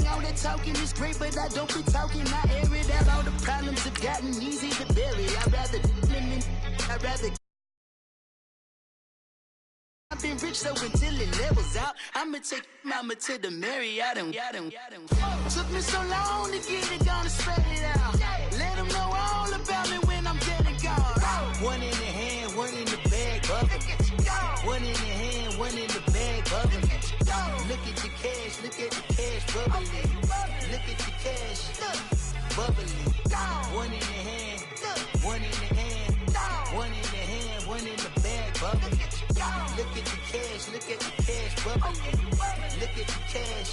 Everything on that talking is great, but I don't be talking. I air it out. All the problems have gotten easy to bury. I'd rather I've been rich so until it levels out. I'ma take mama to the Marriott and took me so long to get it, gonna spread it out. Let them know all about me when I'm dead and gone. One in the hand, one in the bag, bubble. One in the hand, one in the bag, bubble. Look at the cash, look at the cash, bubbling. Look at the cash, bubbling. One in the hand, one in the hand, one in the hand, one in the bag, bubbling. Look at the cash, look at the cash, bubbling. Look at the cash,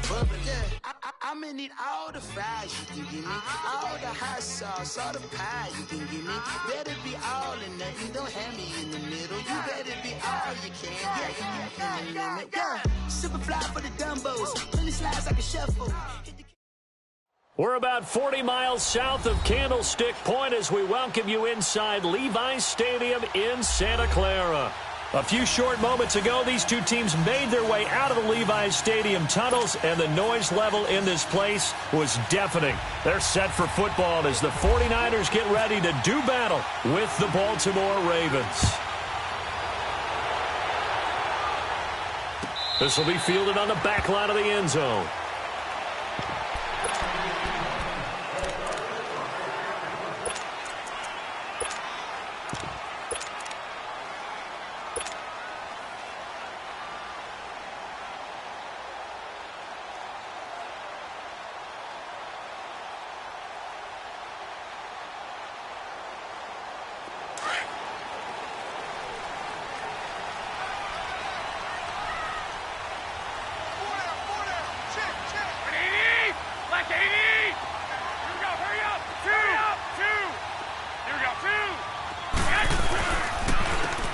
bubbling. I'ma need all the fries you can give me, all the hot sauce, all the pie you can give me. Better be all or nothing, don't have me in the middle. You better be all you can. Yeah. Super fly for the Dumbos, plenty slides like a shuffle. We're about 40 miles south of Candlestick Point as we welcome you inside Levi's Stadium in Santa Clara. A few short moments ago, these two teams made their way out of the Levi's Stadium tunnels, and the noise level in this place was deafening. They're set for football as the 49ers get ready to do battle with the Baltimore Ravens. This will be fielded on the back line of the end zone.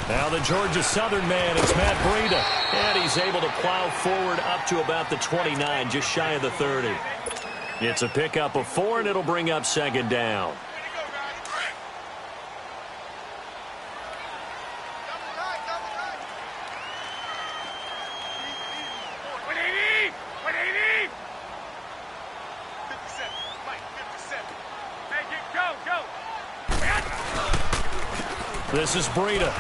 Now the Georgia Southern man, it's Matt Breida. And he's able to plow forward up to about the 29, just shy of the 30. It's a pickup of 4, and it'll bring up second down. This is Breida.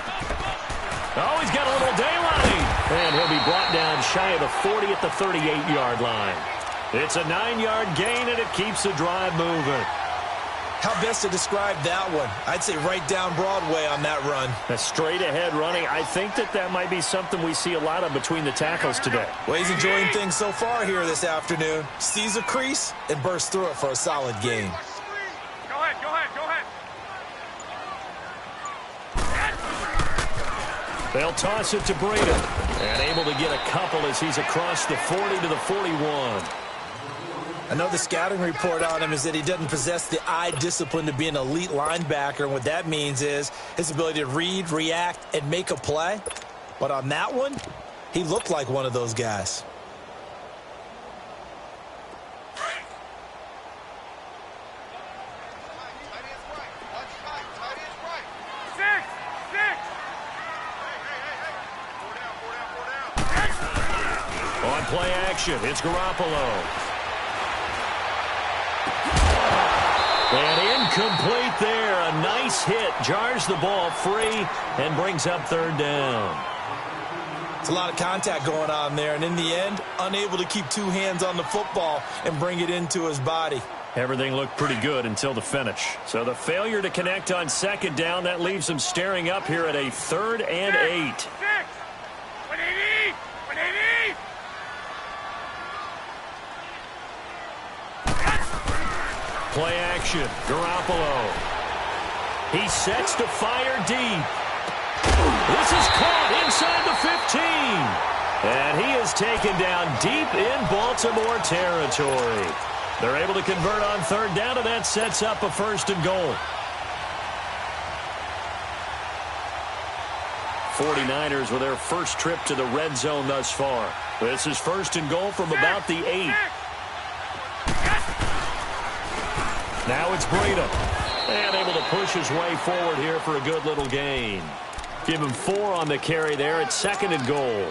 Oh, he's got a little daylight. And he'll be brought down shy of the 40 at the 38-yard line. It's a 9-yard gain, and it keeps the drive moving. How best to describe that one? I'd say right down Broadway on that run. A straight-ahead running. I think that might be something we see a lot of between the tackles today. Well, he's enjoying things so far here this afternoon. Sees a crease and bursts through it for a solid gain. They'll toss it to Breida. And able to get a couple as he's across the 40 to the 41. I know the scouting report on him is that he doesn't possess the eye discipline to be an elite linebacker. And what that means is his ability to read, react, and make a play. But on that one, he looked like one of those guys. Play action. It's Garoppolo. And incomplete there. A nice hit. Jars the ball free and brings up third down. It's a lot of contact going on there. And in the end, unable to keep two hands on the football and bring it into his body. Everything looked pretty good until the finish. So the failure to connect on second down, that leaves him staring up here at a 3rd and 8. Play action. Garoppolo. He sets to fire deep. This is caught inside the 15. And he is taken down deep in Baltimore territory. They're able to convert on third down, and that sets up a 1st and goal. 49ers with their first trip to the red zone thus far. This is 1st and goal from about the 8. Now it's Breida. And able to push his way forward here for a good little gain. Give him 4 on the carry there at 2nd and goal.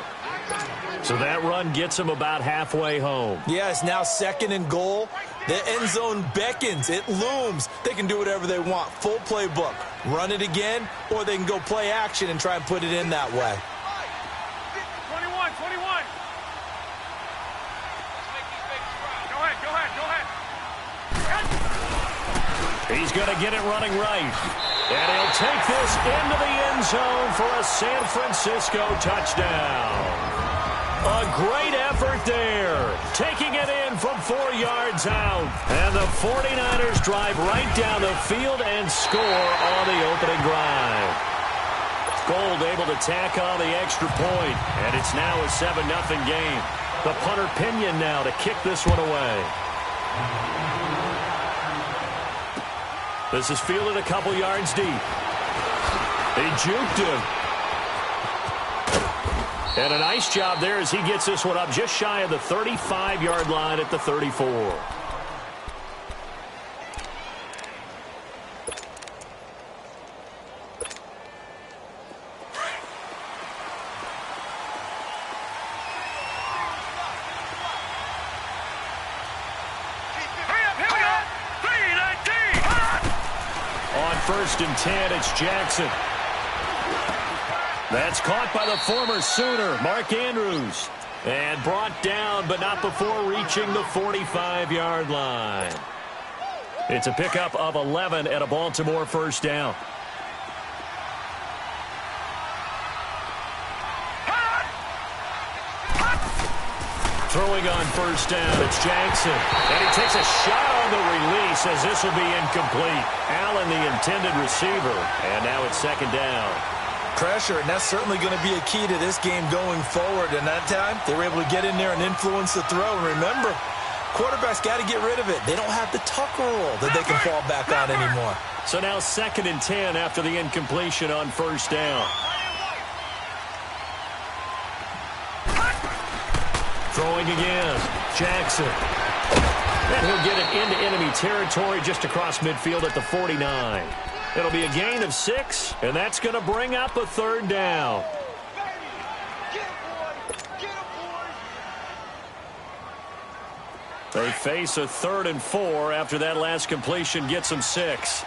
So that run gets him about halfway home. Yeah, it's now 2nd and goal. The end zone beckons. It looms. They can do whatever they want. Full playbook. Run it again, or they can go play action and try and put it in that way. 21. Go ahead. He's going to get it running right. And he'll take this into the end zone for a San Francisco touchdown. A great effort there, taking it in from 4 yards out. And the 49ers drive right down the field and score on the opening drive. Gold able to tack on the extra point, and it's now a 7-0 game. The punter Pinion now to kick this one away. This is fielded a couple yards deep. They juked him. And a nice job there as he gets this one up just shy of the 35-yard line at the 34. On 1st and 10, it's Jackson. That's caught by the former Sooner, Mark Andrews. And brought down, but not before reaching the 45-yard line. It's a pickup of 11 at a Baltimore first down. Throwing on first down, it's Jackson. And he takes a shot on the release as this will be incomplete. Allen, the intended receiver. And now it's 2nd down. Pressure, and that's certainly going to be a key to this game going forward. And that time, they were able to get in there and influence the throw. And remember, quarterbacks got to get rid of it. They don't have the Tucker rule that they can fall back on anymore. So now 2nd and 10 after the incompletion on first down. Throwing again, Jackson. And he'll get it into enemy territory just across midfield at the 49. It'll be a gain of 6, and that's going to bring up a 3rd down. They face a 3rd and 4 after that last completion gets them 6.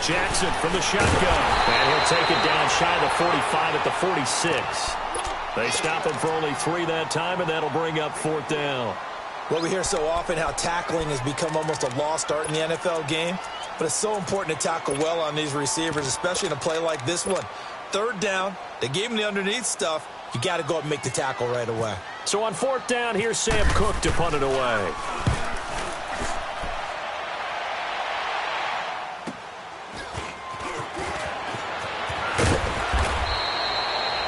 Jackson from the shotgun. And he'll take it down shy of the 45 at the 46. They stop him for only 3 that time, and that'll bring up 4th down. Well, we hear so often how tackling has become almost a lost art in the NFL game. But it's so important to tackle well on these receivers, especially in a play like this one. 3rd down, they gave him the underneath stuff. You got to go up and make the tackle right away. So on 4th down, here's Sam Cook to punt it away.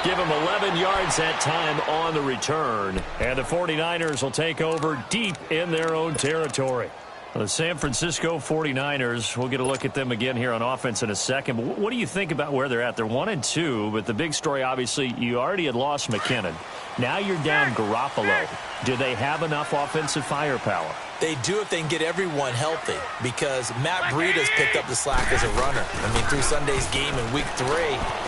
Give him 11 yards that time on the return. And the 49ers will take over deep in their own territory. The San Francisco 49ers, we'll get a look at them again here on offense in a second. But what do you think about where they're at? They're 1-2, but the big story, obviously, you already had lost McKinnon. Now you're down Garoppolo. Do they have enough offensive firepower? They do if they can get everyone healthy, because Matt Breida's picked up the slack as a runner. I mean, through Sunday's game in Week 3,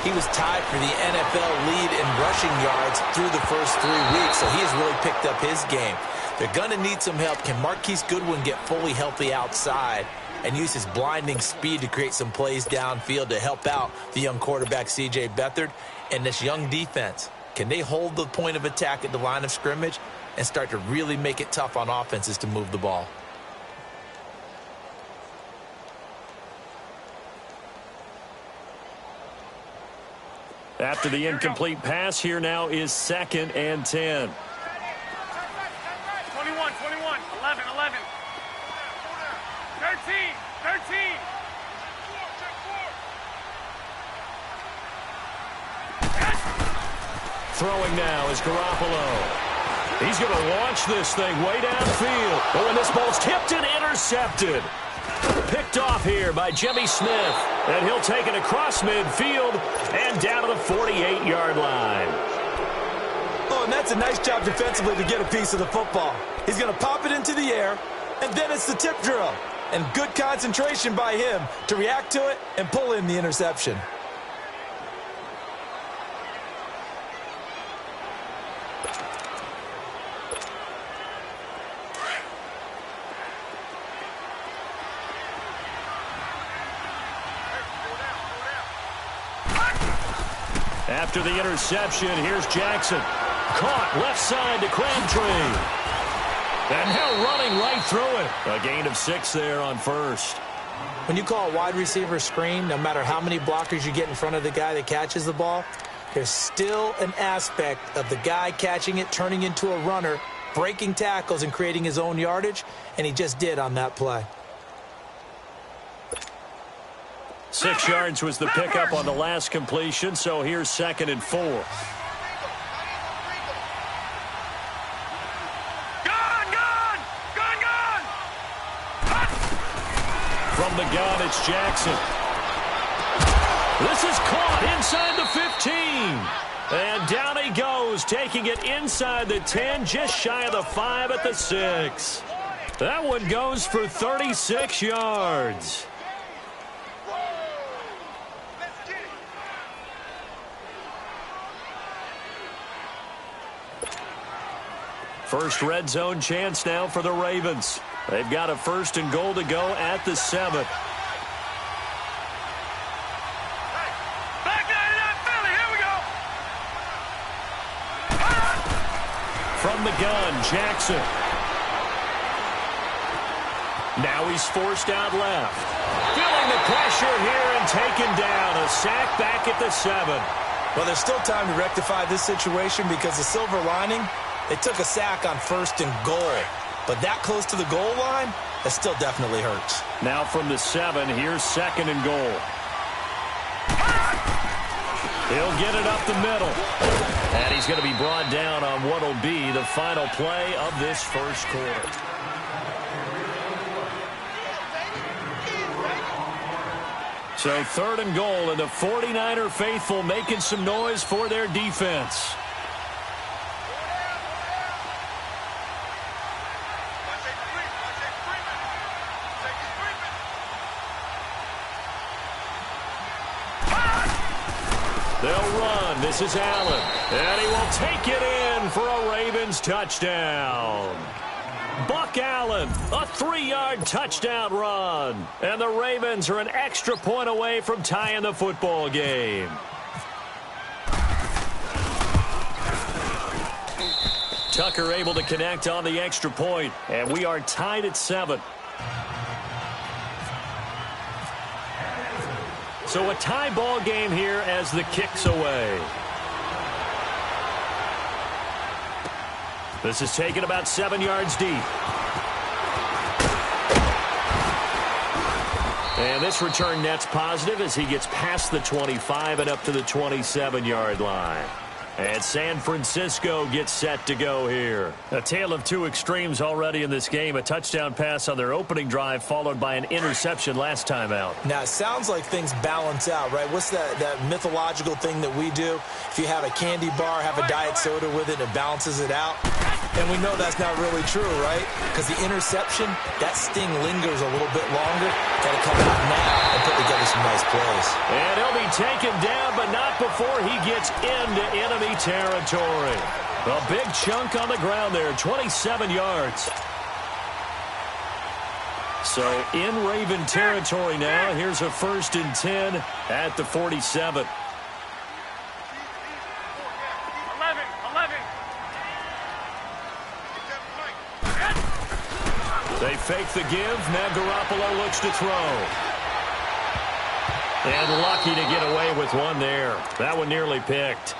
he was tied for the NFL lead in rushing yards through the first 3 weeks, so he has really picked up his game. They're going to need some help. Can Marquise Goodwin get fully healthy outside and use his blinding speed to create some plays downfield to help out the young quarterback C.J. Beathard? And this young defense, can they hold the point of attack at the line of scrimmage and start to really make it tough on offenses to move the ball? After the incomplete pass, here now is 2nd and 10. 21, 11. 13. Throwing now is Garoppolo. He's going to launch this thing way downfield. But when this ball's tipped and intercepted. Picked off here by Jimmy Smith. And he'll take it across midfield and down to the 48-yard line. Oh, and that's a nice job defensively to get a piece of the football. He's going to pop it into the air, and then it's the tip drill. And good concentration by him to react to it and pull in the interception. After the interception, here's Jackson. Caught left side to Crabtree. And now running right through it. A gain of 6 there on first. When you call a wide receiver screen, no matter how many blockers you get in front of the guy that catches the ball, there's still an aspect of the guy catching it, turning into a runner, breaking tackles and creating his own yardage, and he just did on that play. 6 yards was the pickup on the last completion, so here's 2nd and 4. From the gun, it's Jackson. This is caught inside the 15. And down he goes, taking it inside the 10, just shy of the 5 at the 6. That one goes for 36 yards. First red zone chance now for the Ravens. They've got a 1st and goal to go at the 7. Back out of that, Philly. Here we go. From the gun, Jackson. Now he's forced out left. Feeling the pressure here and taken down. A sack back at the 7. Well, there's still time to rectify this situation because the silver lining, they took a sack on 1st and goal. But that close to the goal line, that still definitely hurts. Now from the 7, here's 2nd and goal. He'll get it up the middle. And he's going to be brought down on what will be the final play of this first quarter. So 3rd and goal, and the 49er faithful making some noise for their defense. They'll run. This is Allen. And he will take it in for a Ravens touchdown. Buck Allen, a 3-yard touchdown run. And the Ravens are an extra point away from tying the football game. Tucker able to connect on the extra point. And we are tied at 7. So a tie ball game here as the kick's away. This is taken about 7 yards deep. And this return net's positive as he gets past the 25 and up to the 27-yard line. And San Francisco gets set to go here. A tale of two extremes already in this game. A touchdown pass on their opening drive followed by an interception last time out. Now, it sounds like things balance out, right? What's that mythological thing that we do? If you have a candy bar, have a diet soda with it, it balances it out. And we know that's not really true, right? Because the interception, that sting lingers a little bit longer. Got to come out now and put together some nice plays. And he'll be taken down, but not before he gets into enemy territory. A big chunk on the ground there, 27 yards. So in Raven territory now, here's a 1st and 10 at the 47. 11. They fake the give. Now Garoppolo looks to throw. And lucky to get away with one there. That one nearly picked.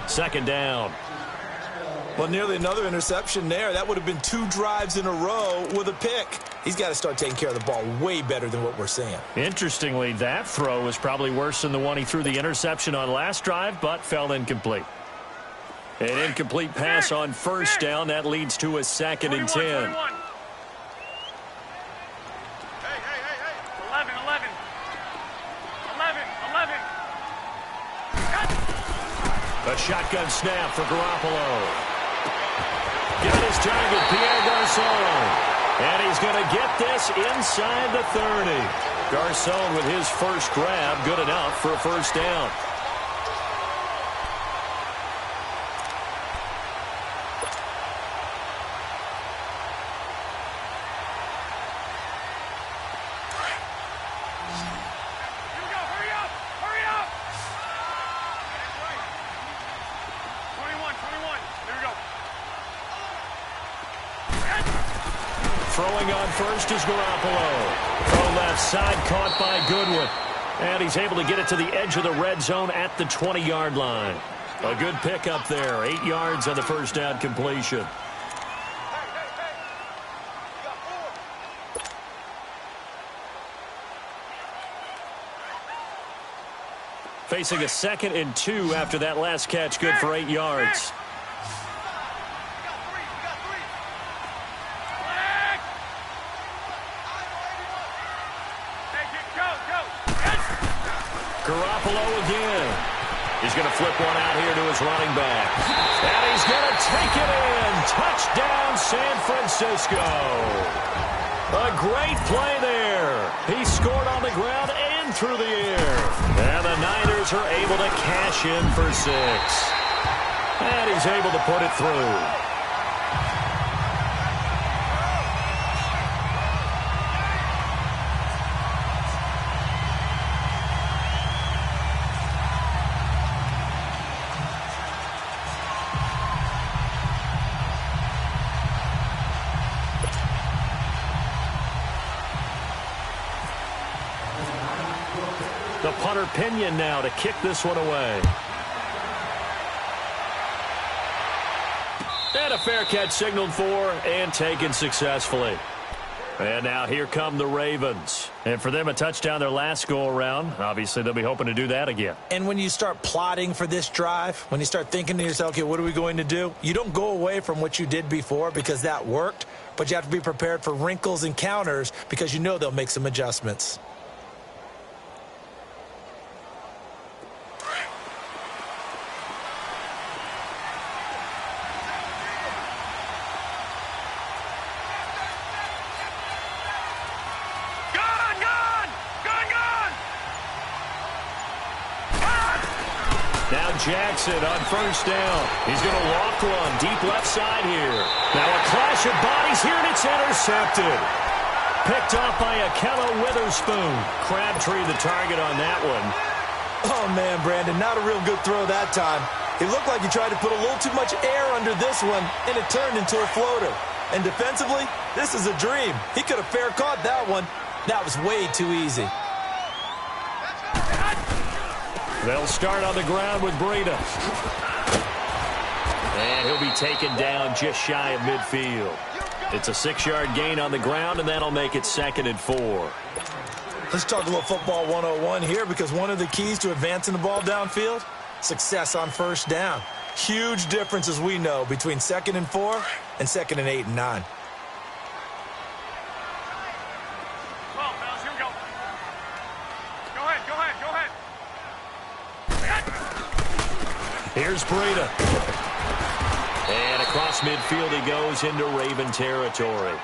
2nd down. Well, nearly another interception there. That would have been 2 drives in a row with a pick. He's got to start taking care of the ball way better than what we're seeing. Interestingly, that throw was probably worse than the one he threw the interception on last drive, but fell incomplete. An incomplete pass on 1st down. That leads to a 2nd and 10. 11. A shotgun snap for Garoppolo. Got his target, Pierre Garçon. And he's going to get this inside the 30. Garçon with his first grab, good enough for a 1st down. Throwing on first is Garoppolo. Throw left side, caught by Goodwin. And he's able to get it to the edge of the red zone at the 20-yard line. A good pickup there. 8 yards on the first down completion. Facing a 2nd and 2 after that last catch. Good for 8 yards. Garoppolo again. He's going to flip one out here to his running back. And he's going to take it in. Touchdown, San Francisco. A great play there. He scored on the ground and through the air. And the Niners are able to cash in for 6. And he's able to put it through. The punter Pinion now to kick this one away. And a fair catch signaled for and taken successfully. And now here come the Ravens. And for them, a touchdown their last go-around. Obviously, they'll be hoping to do that again. And when you start plotting for this drive, when you start thinking to yourself, okay, what are we going to do? You don't go away from what you did before because that worked, but you have to be prepared for wrinkles and counters because you know they'll make some adjustments. Jackson on first down. He's going to walk one deep left side here. Now a clash of bodies here, and it's intercepted. Picked off by Akello Witherspoon. Crabtree the target on that one. Oh, man, Brandon, not a real good throw that time. It looked like he tried to put a little too much air under this one, and it turned into a floater. And defensively, this is a dream. He could have fair caught that one. That was way too easy. They'll start on the ground with Breida. And he'll be taken down just shy of midfield. It's a 6-yard gain on the ground, and that'll make it 2nd and 4. Let's talk a little football 101 here, because one of the keys to advancing the ball downfield, success on first down. Huge difference, as we know, between 2nd and 4 and 2nd and 8 and 9. Here's Breida. And across midfield he goes into Raven territory.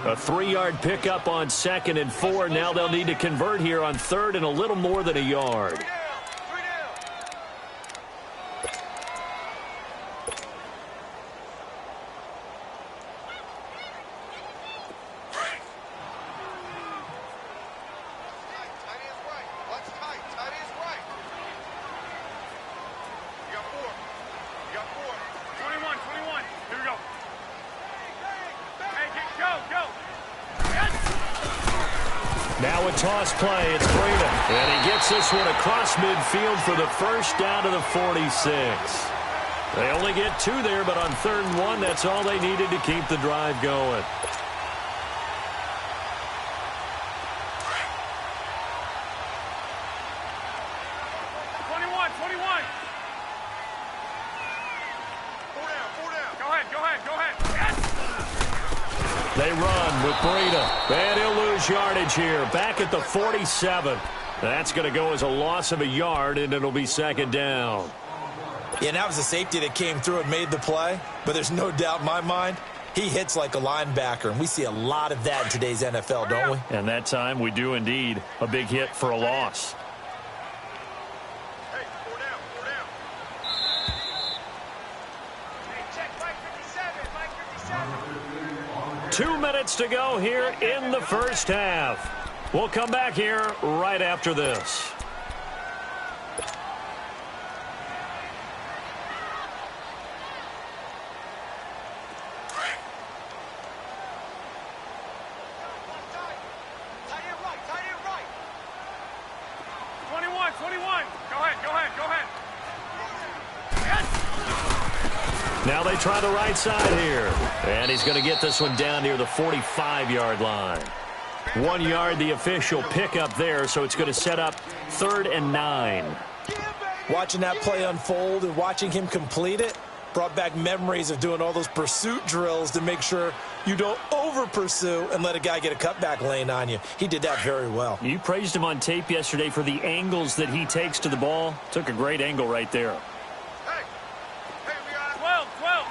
A 3-yard pickup on 2nd and 4. Now they'll need to convert here on 3rd and a little more than a yard. Now a toss play. It's Breida. And he gets this one across midfield for the first down to the 46. They only get 2 there, but on 3rd and 1, that's all they needed to keep the drive going. They run with Breida. And he'll lose yardage here. Back at the 47. That's going to go as a loss of a yard, and it'll be 2nd down. Yeah, and that was a safety that came through and made the play. But there's no doubt in my mind, he hits like a linebacker. And we see a lot of that in today's NFL, don't we? And that time we do indeed. A big hit for a loss. 2 minutes to go here in the first half. We'll come back here right after this. Now they try the right side here. And he's going to get this one down near the 45-yard line. 1 yard, the official pickup there, so it's going to set up 3rd and 9. Watching that play unfold and watching him complete it brought back memories of doing all those pursuit drills to make sure you don't over-pursue and let a guy get a cutback lane on you. He did that very well. You praised him on tape yesterday for the angles that he takes to the ball. Took a great angle right there. Hey, we got 12, 12.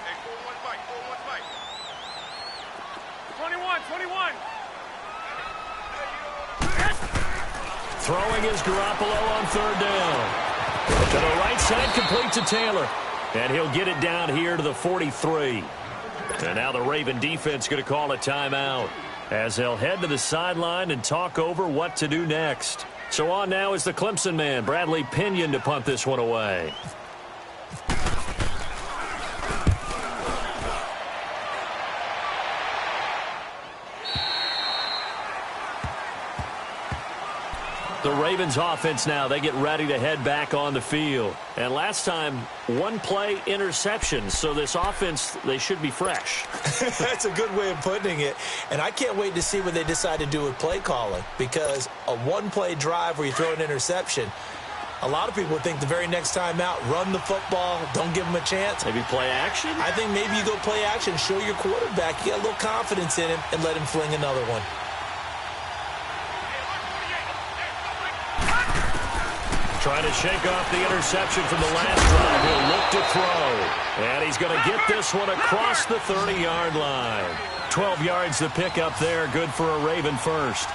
Hey, 4-1 fight, 4-1 fight. 21, 21. Throwing is Garoppolo on 3rd down. To the right side, complete to Taylor. And he'll get it down here to the 43. And now the Raven defense going to call a timeout as they'll head to the sideline and talk over what to do next. So on now is the Clemson man, Bradley Pinion, to punt this one away. The Ravens offense now, they get ready to head back on the field. And last time, 1 play interception. So this offense, they should be fresh. That's a good way of putting it. And I can't wait to see what they decide to do with play calling. Because a 1-play drive where you throw an interception, a lot of people think the very next time out, run the football, don't give him a chance. Maybe play action? I think maybe you go play action, show your quarterback you got a little confidence in him, and let him fling another one. Trying to shake off the interception from the last drive. He'll look to throw. And he's going to get this one across the 30-yard line. 12 yards to pick up there. Good for a Raven first.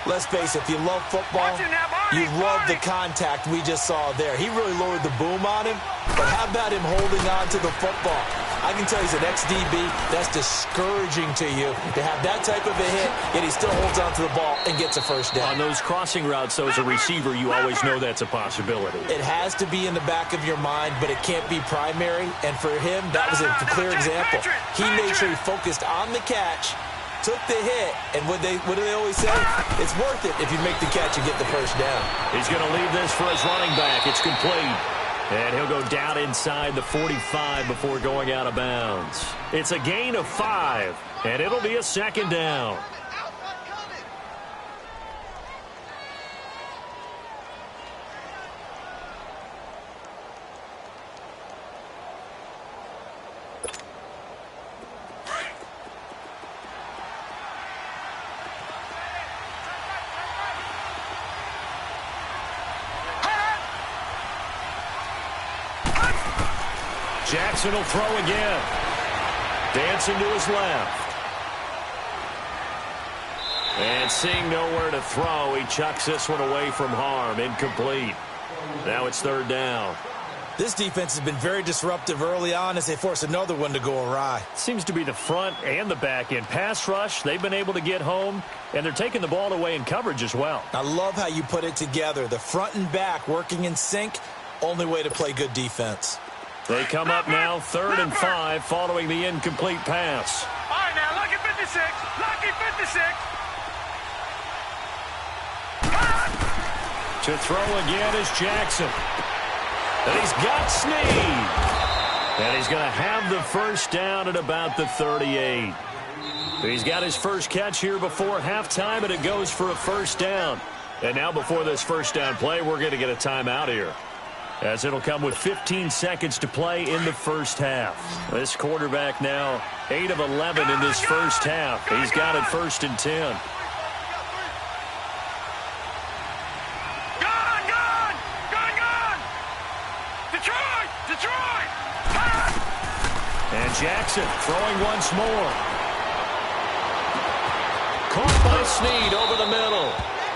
Let's face it, if you love football, you love the contact we just saw there. He really lowered the boom on him, but how about him holding on to the football? I can tell he's an ex-DB. That's discouraging to you to have that type of a hit, yet he still holds on to the ball and gets a first down. On those crossing routes, though, as a receiver, you always know that's a possibility. It has to be in the back of your mind, but it can't be primary. And for him, that was a clear example. He made sure he focused on the catch, took the hit, and what do they always say? It's worth it if you make the catch and get the first down. He's going to leave this for his running back. It's complete. And he'll go down inside the 45 before going out of bounds. It's a gain of 5, and it'll be a 2nd down. Jackson will throw again. Dancing to his left. And seeing nowhere to throw, he chucks this one away from harm. Incomplete. Now it's 3rd down. This defense has been very disruptive early on as they force another one to go awry. Seems to be the front and the back end. Pass rush, they've been able to get home, and they're taking the ball away in coverage as well. I love how you put it together. The front and back working in sync, only way to play good defense. They come up now 3rd and 5 following the incomplete pass. All right, now, lucky 56. Lucky 56. To throw again is Jackson. And he's got Snead. And he's going to have the first down at about the 38. He's got his first catch here before halftime, and it goes for a first down. And now before this first down play, we're going to get a timeout here, as it'll come with 15 seconds to play in the first half. This quarterback now 8 of 11 in this first half. He's got it 1st and 10. Gone! Detroit! And Jackson throwing once more. Caught by Snead over the middle.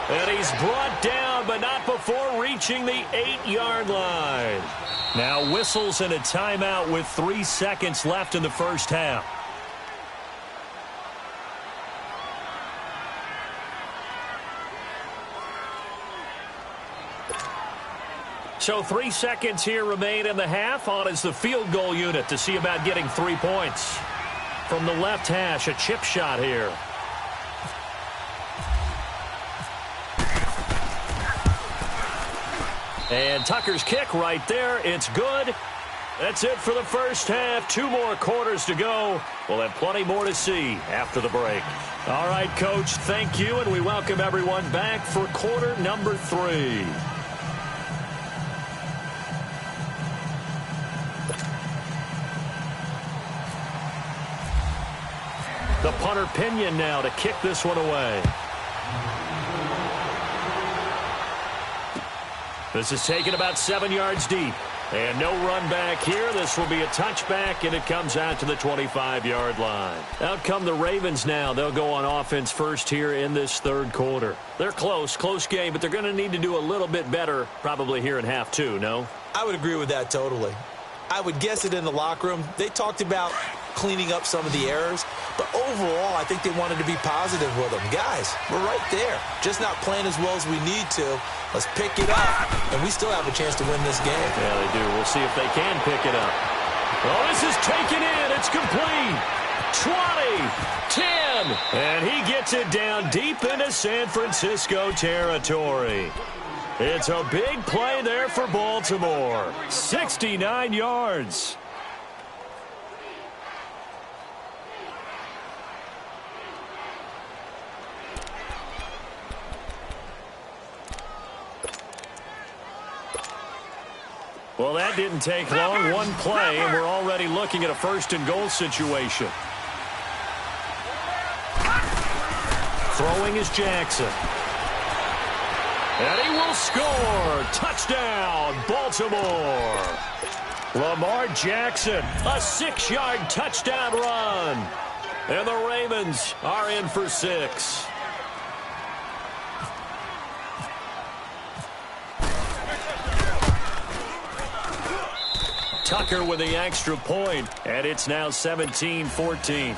And he's brought down, but not before reaching the 8-yard line. Now whistles and a timeout with 3 seconds left in the first half. So 3 seconds here remain in the half. On is the field goal unit to see about getting 3 points. From the left hash, a chip shot here. And Tucker's kick right there. It's good. That's it for the first half. 2 more quarters to go. We'll have plenty more to see after the break. All right, Coach, thank you, and we welcome everyone back for quarter number 3. The punter Pinion now to kick this one away. This is taken about 7 yards deep. And no run back here. This will be a touchback, and it comes out to the 25-yard line. Out come the Ravens now. They'll go on offense first here in this third quarter. They're close game, but they're going to need to do a little bit better probably here in half 2, no? I would agree with that totally. I would guess it in the locker room. They talked about cleaning up some of the errors, but overall, I think they wanted to be positive with them. Guys, we're right there. Just not playing as well as we need to. Let's pick it up, and we still have a chance to win this game. Yeah, they do. We'll see if they can pick it up. Oh, this is taken in. It's complete. 20, 10, and he gets it down deep into San Francisco territory. It's a big play there for Baltimore. 69 yards. Well, that didn't take long. One play, and we're already looking at a first-and-goal situation. Throwing is Jackson. And he will score. Touchdown, Baltimore. Lamar Jackson, a 6-yard touchdown run. And the Ravens are in for 6. Tucker with the extra point, and it's now 17-14.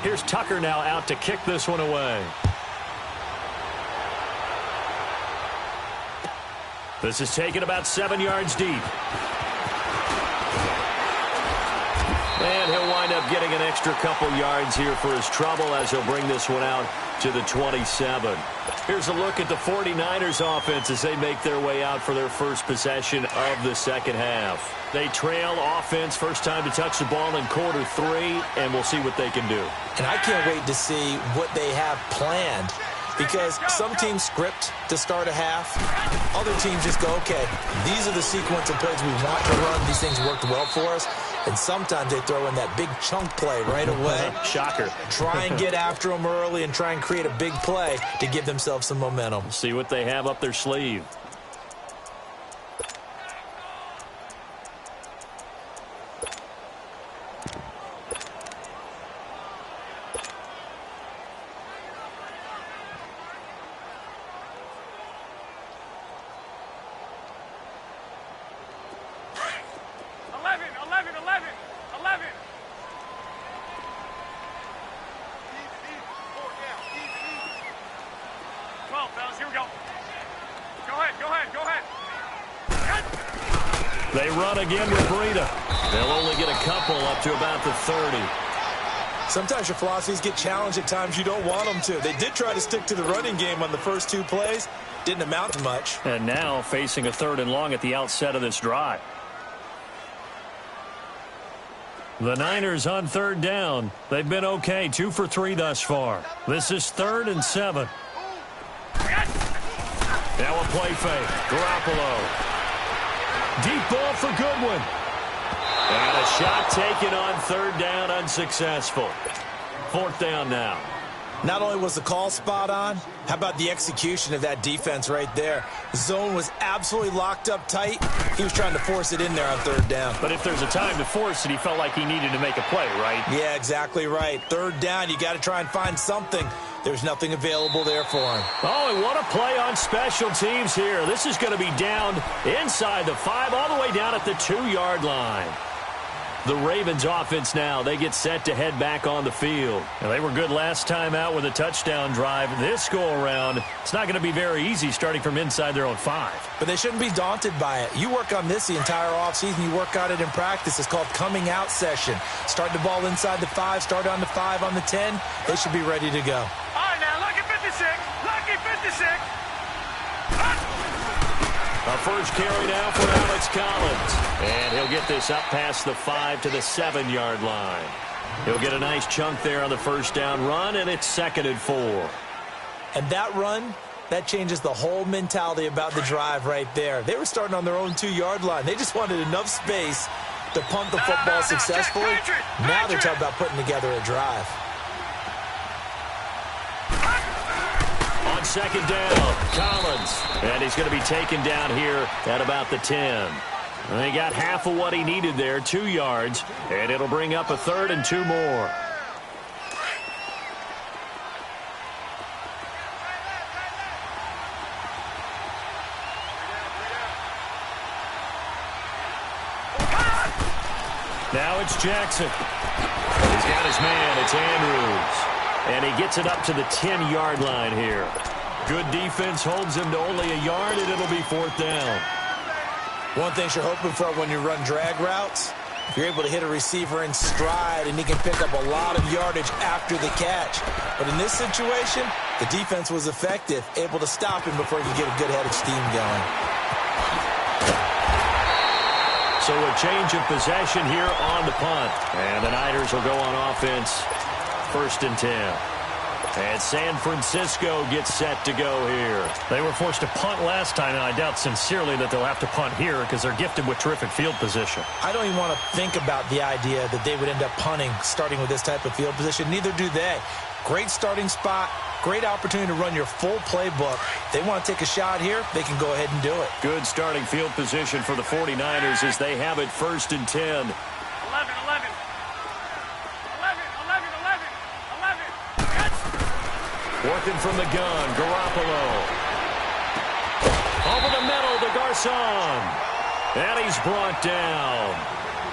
Here's Tucker now out to kick this one away. This is taken about 7 yards deep. And he'll wind up getting an extra couple yards here for his trouble as he'll bring this one out to the 27. Here's a look at the 49ers offense as they make their way out for their first possession of the second half. They trail offense, first time to touch the ball in quarter 3, and we'll see what they can do. And I can't wait to see what they have planned, because some teams script to start a half. Other teams just go, okay, these are the sequence of plays we want to run. These things worked well for us. And sometimes they throw in that big chunk play right away. Shocker. Try and get after them early and try and create a big play to give themselves some momentum. See what they have up their sleeve. They run again with Breida. They'll only get a couple up to about the 30. Sometimes your philosophies get challenged at times you don't want them to. They did try to stick to the running game on the first 2 plays. Didn't amount to much. And now facing a 3rd and long at the outset of this drive. The Niners on 3rd down. They've been okay, 2 for 3 thus far. This is 3rd and 7. Now a play fake. Garoppolo. Deep ball for Goodwin. And a shot taken on 3rd down, unsuccessful. 4th down now. Not only was the call spot on, how about the execution of that defense right there? The zone was absolutely locked up tight. He was trying to force it in there on 3rd down. But if there's a time to force it, he felt like he needed to make a play, right? Yeah, exactly right. 3rd down, you got to try and find something. There's nothing available there for him. Oh, and what a play on special teams here. This is going to be down inside the 5, all the way down at the 2-yard line. The Ravens offense now, they get set to head back on the field. Now, they were good last time out with a touchdown drive. This go-around, it's not going to be very easy starting from inside their own 5. But they shouldn't be daunted by it. You work on this the entire offseason. You work on it in practice. It's called coming out session. Start the ball inside the 5, start on the 5, on the 10. They should be ready to go. All right, now, lucky 56. Lucky 56. A first carry now for Alex Collins. And he'll get this up past the 5 to the 7-yard line. He'll get a nice chunk there on the first down run, and it's 2nd and 4. And that run, that changes the whole mentality about the drive right there. They were starting on their own 2-yard line. They just wanted enough space to punt the football successfully. Now they're talking about putting together a drive. On 2nd down, Collins. And he's going to be taken down here at about the 10. And he got half of what he needed there, 2 yards. And it'll bring up a 3rd and 2 more. Now it's Jackson. He's got his man. It's Andrews. And he gets it up to the 10-yard line here. Good defense holds him to only a yard, and it'll be 4th down. One thing you're hoping for when you run drag routes, you're able to hit a receiver in stride, and he can pick up a lot of yardage after the catch. But in this situation, the defense was effective, able to stop him before he could get a good head of steam going. So a change of possession here on the punt. And the Niners will go on offense, 1st and 10. And San Francisco gets set to go here. They were forced to punt last time, and I doubt sincerely that they'll have to punt here because they're gifted with terrific field position. I don't even want to think about the idea that they would end up punting starting with this type of field position. Neither do they. Great starting spot, great opportunity to run your full playbook. They want to take a shot here, they can go ahead and do it. Good starting field position for the 49ers as they have it 1st and 10. 11. Working from the gun, Garoppolo. Over the middle to Garcon. And he's brought down.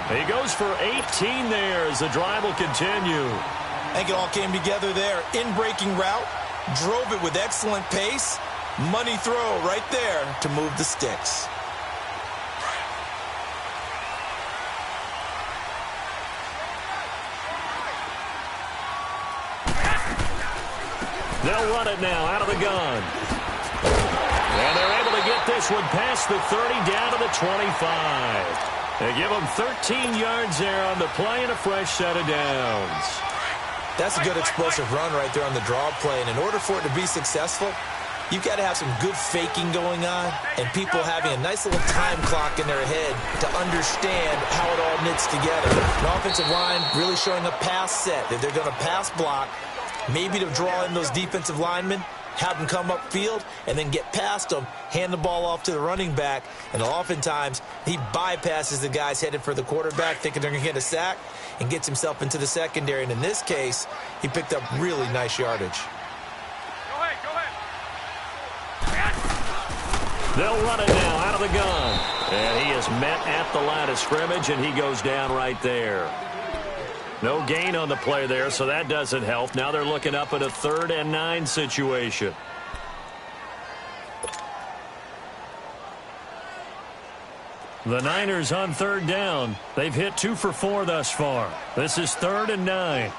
He goes for 18 there as the drive will continue. I think it all came together there. In-breaking route, drove it with excellent pace. Money throw right there to move the sticks. They'll run it now out of the gun. And they're able to get this one past the 30 down to the 25. They give them 13 yards there on the play and a fresh set of downs. That's a good explosive run right there on the draw play. And in order for it to be successful, you've got to have some good faking going on and people having a nice little time clock in their head to understand how it all knits together. An offensive line really showing a pass set that they're going to pass block, maybe to draw in those defensive linemen, have them come upfield, and then get past them, hand the ball off to the running back, and oftentimes he bypasses the guys headed for the quarterback, thinking they're going to get a sack, and gets himself into the secondary. And in this case, he picked up really nice yardage. Go ahead. They'll run it now out of the gun. And he is met at the line of scrimmage, and he goes down right there. No gain on the play there, so that doesn't help. Now they're looking up at a 3rd and 9 situation. The Niners on 3rd down. They've hit 2 for 4 thus far. This is 3rd and 9.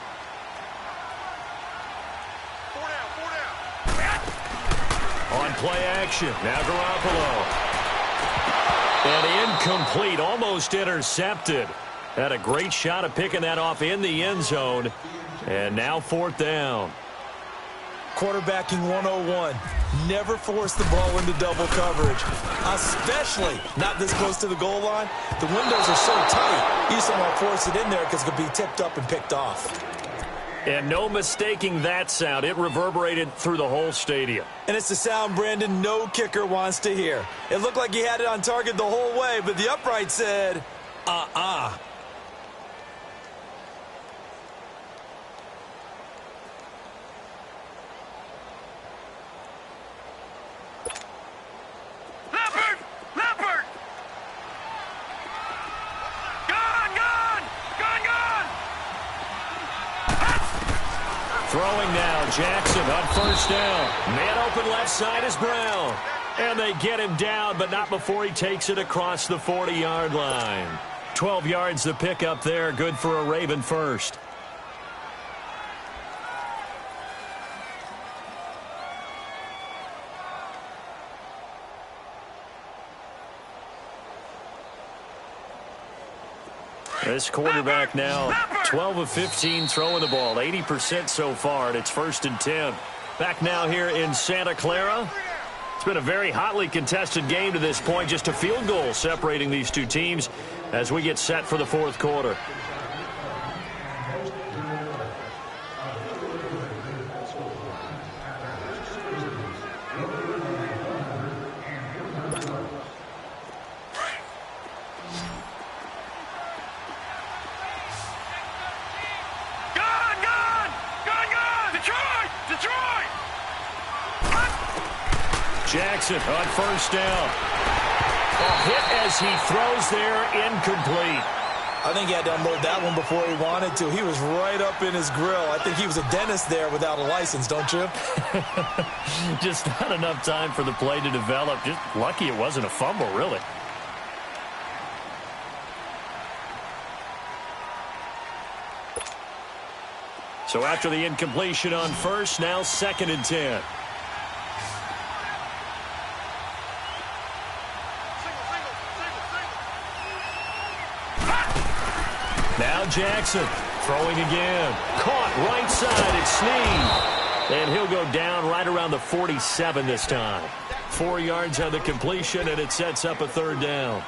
On play action, now Garoppolo. And incomplete, almost intercepted. Had a great shot at picking that off in the end zone. And now 4th down. Quarterbacking 101. Never force the ball into double coverage, especially not this close to the goal line. The windows are so tight, you just don't want to force it in there because it could be tipped up and picked off. And no mistaking that sound. It reverberated through the whole stadium. And it's the sound, Brandon, no kicker wants to hear. It looked like he had it on target the whole way, but the upright said, Leopard! Gone! Throwing now, Jackson on first down. Man open left side is Brown. And they get him down, but not before he takes it across the 40-yard line. 12 yards to pick up there, good for a Raven first. This quarterback now 12 of 15 throwing the ball, 80% so far, and it's 1st and 10. Back now here in Santa Clara. It's been a very hotly contested game to this point, just a field goal separating these two teams as we get set for the 4th quarter. Jackson on first down. A hit as he throws there, incomplete. I think he had to unload that one before he wanted to. He was right up in his grill. I think he was a dentist there without a license, don't you? Just not enough time for the play to develop. Just lucky it wasn't a fumble, really. So after the incompletion on first, now 2nd and 10. Now Jackson throwing again. Caught right side. It's Snead. And he'll go down right around the 47 this time. 4 yards on the completion, and it sets up a 3rd down.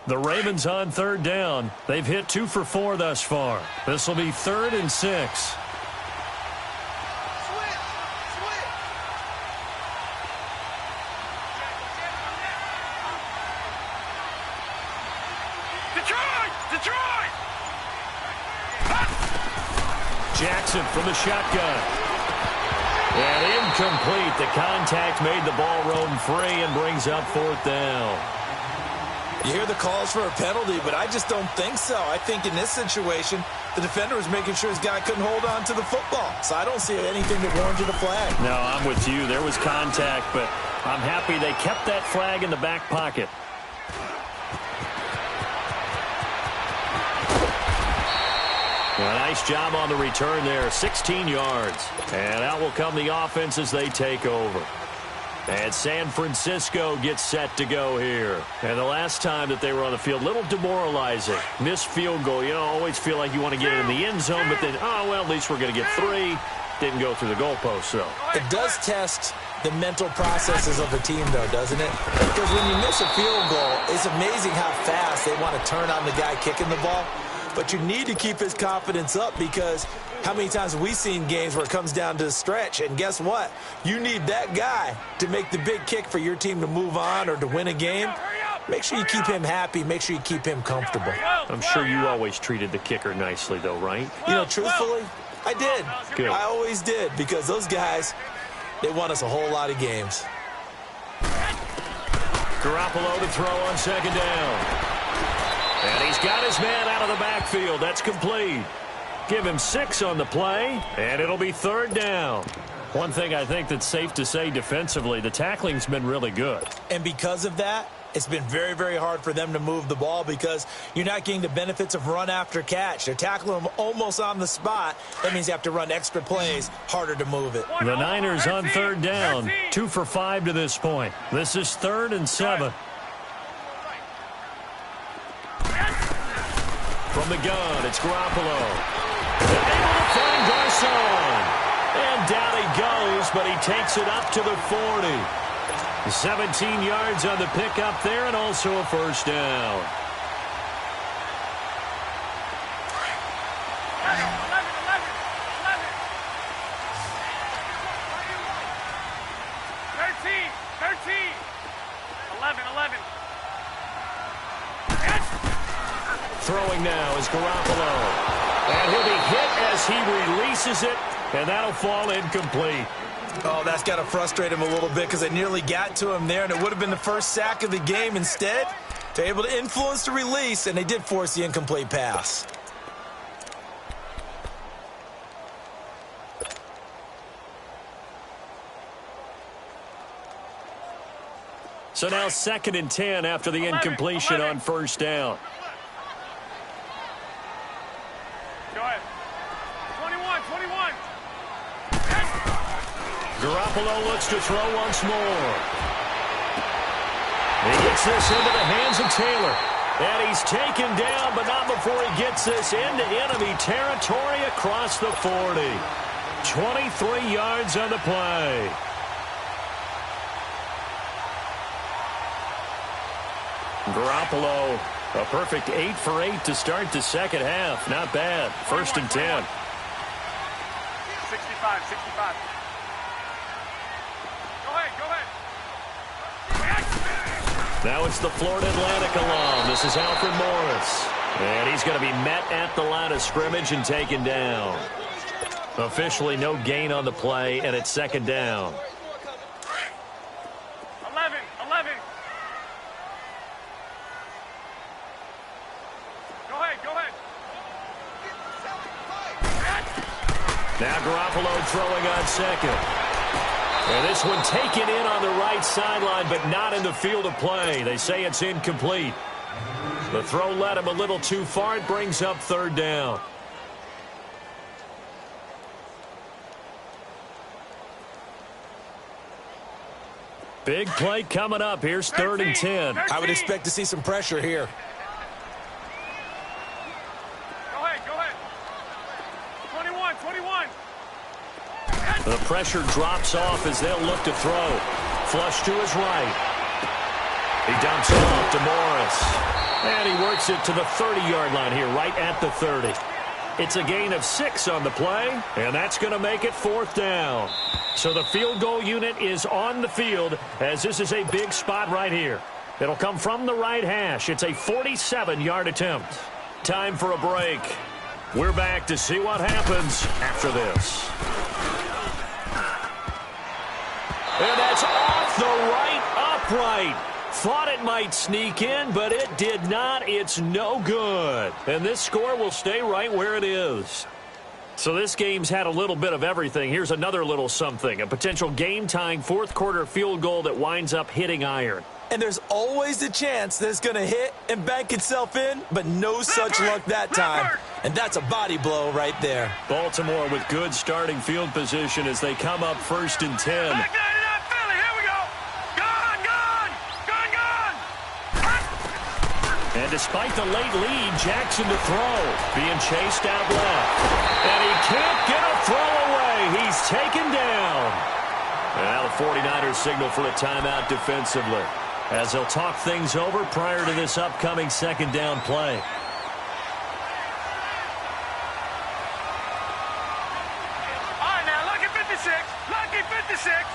The Ravens on 3rd down. They've hit 2 for 4 thus far. This will be 3rd and 6. Jackson from the shotgun. And incomplete. The contact made the ball roam free and brings up 4th down. You hear the calls for a penalty, but I just don't think so. I think in this situation, the defender was making sure his guy couldn't hold on to the football. So I don't see anything that warranted a flag. No, I'm with you. There was contact, but I'm happy they kept that flag in the back pocket. A nice job on the return there, 16 yards. And out will come the offense as they take over. And San Francisco gets set to go here. And the last time that they were on the field, a little demoralizing. Missed field goal. You know, always feel like you want to get it in the end zone, but then, oh, well, at least we're going to get 3. Didn't go through the goalpost, so. It does test the mental processes of a team, though, doesn't it? Because when you miss a field goal, it's amazing how fast they want to turn on the guy kicking the ball. But you need to keep his confidence up because how many times have we seen games where it comes down to the stretch? And guess what? You need that guy to make the big kick for your team to move on or to win a game. Make sure you keep him happy. Make sure you keep him comfortable. I'm sure you always treated the kicker nicely, though, right? You know, truthfully, I did. Good. I always did because those guys, they won us a whole lot of games. Garoppolo to throw on 2nd down. And he's got his man out of the backfield. That's complete. Give him 6 on the play, and it'll be 3rd down. One thing I think that's safe to say defensively, the tackling's been really good. And because of that, it's been very, very hard for them to move the ball because you're not getting the benefits of run after catch. They're tackling them almost on the spot. That means you have to run extra plays, harder to move it. The Niners on 3rd down, 2 for 5 to this point. This is 3rd and 7. From the gun, it's Garoppolo. Able to find Garcon. And down he goes, but he takes it up to the 40. 17 yards on the pickup there, and also a 1st down. Throwing now is Garoppolo. And he'll be hit as he releases it, and that'll fall incomplete. Oh, that's got to frustrate him a little bit because they nearly got to him there, and it would have been the first sack of the game. Instead, they're able to influence the release, and they did force the incomplete pass. So now 2nd and 10 after the incompletion on first down. Go ahead. 21. Garoppolo looks to throw once more. He gets this into the hands of Taylor. And he's taken down, but not before he gets this into enemy territory across the 40. 23 yards on the play. Garoppolo, a perfect 8 for 8 to start the second half. Not bad. 1st and 10. 65. Go ahead. Now it's the Florida Atlantic alum. This is Alfred Morris. And he's going to be met at the line of scrimmage and taken down. Officially no gain on the play, and it's 2nd down. 11. Go ahead. Now Garoppolo throwing on 2nd. And this one taken in on the right sideline, but not in the field of play. They say it's incomplete. The throw led him a little too far. It brings up 3rd down. Big play coming up. Here's 3rd and 10. I would expect to see some pressure here. Go ahead. 21. The pressure drops off as they'll look to throw. Flush to his right. He dumps it off to Morris. And he works it to the 30-yard line here, right at the 30. It's a gain of 6 on the play, and that's going to make it 4th down. So the field goal unit is on the field, as this is a big spot right here. It'll come from the right hash. It's a 47-yard attempt. Time for a break. We're back to see what happens after this. And that's off the right upright. Thought it might sneak in, but it did not. It's no good. And this score will stay right where it is. So this game's had a little bit of everything. Here's another little something. A potential game-tying 4th quarter field goal that winds up hitting iron. And there's always the chance that it's going to hit and bank itself in, but no such luck that time. And that's a body blow right there. Baltimore with good starting field position as they come up 1st and 10. And despite the late lead, Jackson to throw. Being chased out left. And he can't get a throw away. He's taken down. And now the 49ers signal for a timeout defensively, as they'll talk things over prior to this upcoming 2nd down play. All right, now, lucky 56. Lucky 56.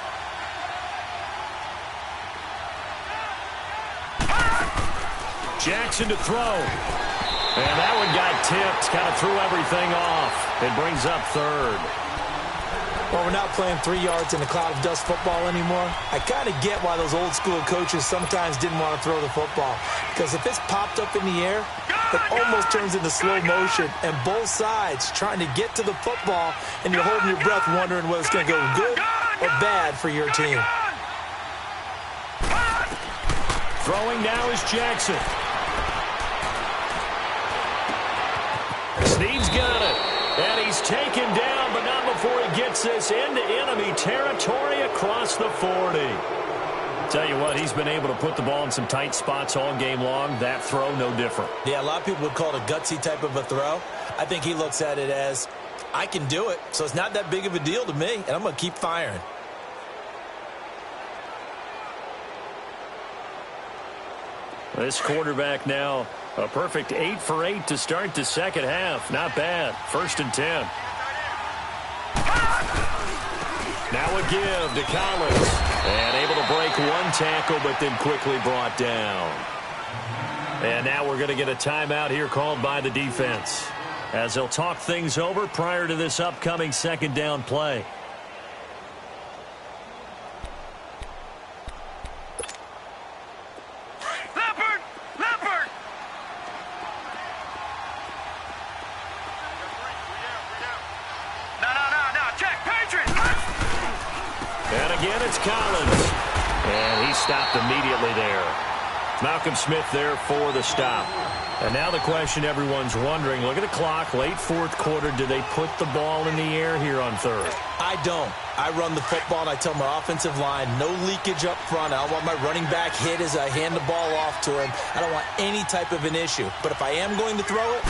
Jackson to throw. And that one got tipped. Kind of threw everything off. It brings up 3rd. Well, we're not playing 3 yards in a cloud of dust football anymore. I kind of get why those old school coaches sometimes didn't want to throw the football. Because if it's popped up in the air, it almost turns into slow motion. And both sides trying to get to the football, and you're holding your breath wondering whether it's going to go good or bad for your team. Throwing now is Jackson. Snead's got it. And he's taken down, but not before he gets this into enemy territory across the 40. Tell you what, he's been able to put the ball in some tight spots all game long. That throw, no different. Yeah, a lot of people would call it a gutsy type of a throw. I think he looks at it as, I can do it, so it's not that big of a deal to me, and I'm going to keep firing. This quarterback now, a perfect 8 for 8 to start the second half. Not bad. 1st and 10. Now a give to Collins. And able to break one tackle, but then quickly brought down. And now we're going to get a timeout here called by the defense, as they'll talk things over prior to this upcoming 2nd down play. it's Collins. And he stopped immediately there. Malcolm Smith there for the stop. And now the question everyone's wondering, look at the clock, late fourth quarter, do they put the ball in the air here on third? I don't. I run the football, and I tell my offensive line, no leakage up front. I don't want my running back hit as I hand the ball off to him. I don't want any type of an issue. But if I am going to throw it,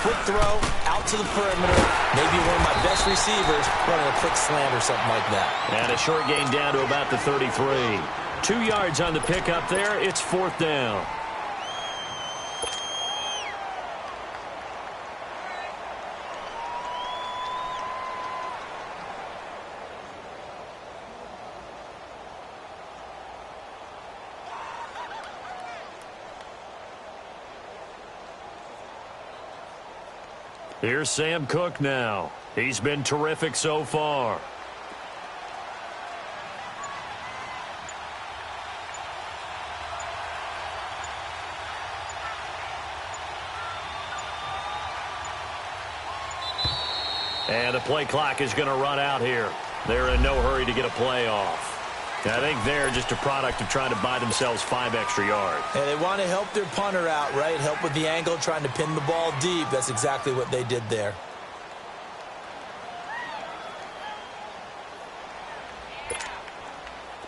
quick throw, out to the perimeter, maybe one of my best receivers running a quick slant or something like that. And a short gain down to about the 33. 2 yards on the pickup there. It's fourth down. Here's Sam Cook now. He's been terrific so far. And the play clock is going to run out here. They're in no hurry to get a play off. I think they're just a product of trying to buy themselves 5 extra yards. And they want to help their punter out, right? Help with the angle, trying to pin the ball deep. That's exactly what they did there.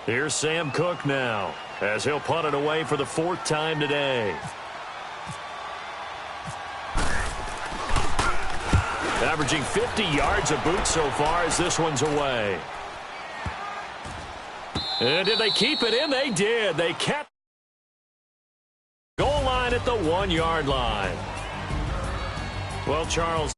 Here's Sam Cook now, as he'll punt it away for the 4th time today. Averaging 50 yards a boot so far as this one's away. And did they keep it in? They did. They kept goal line at the 1-yard line. Well, Charles.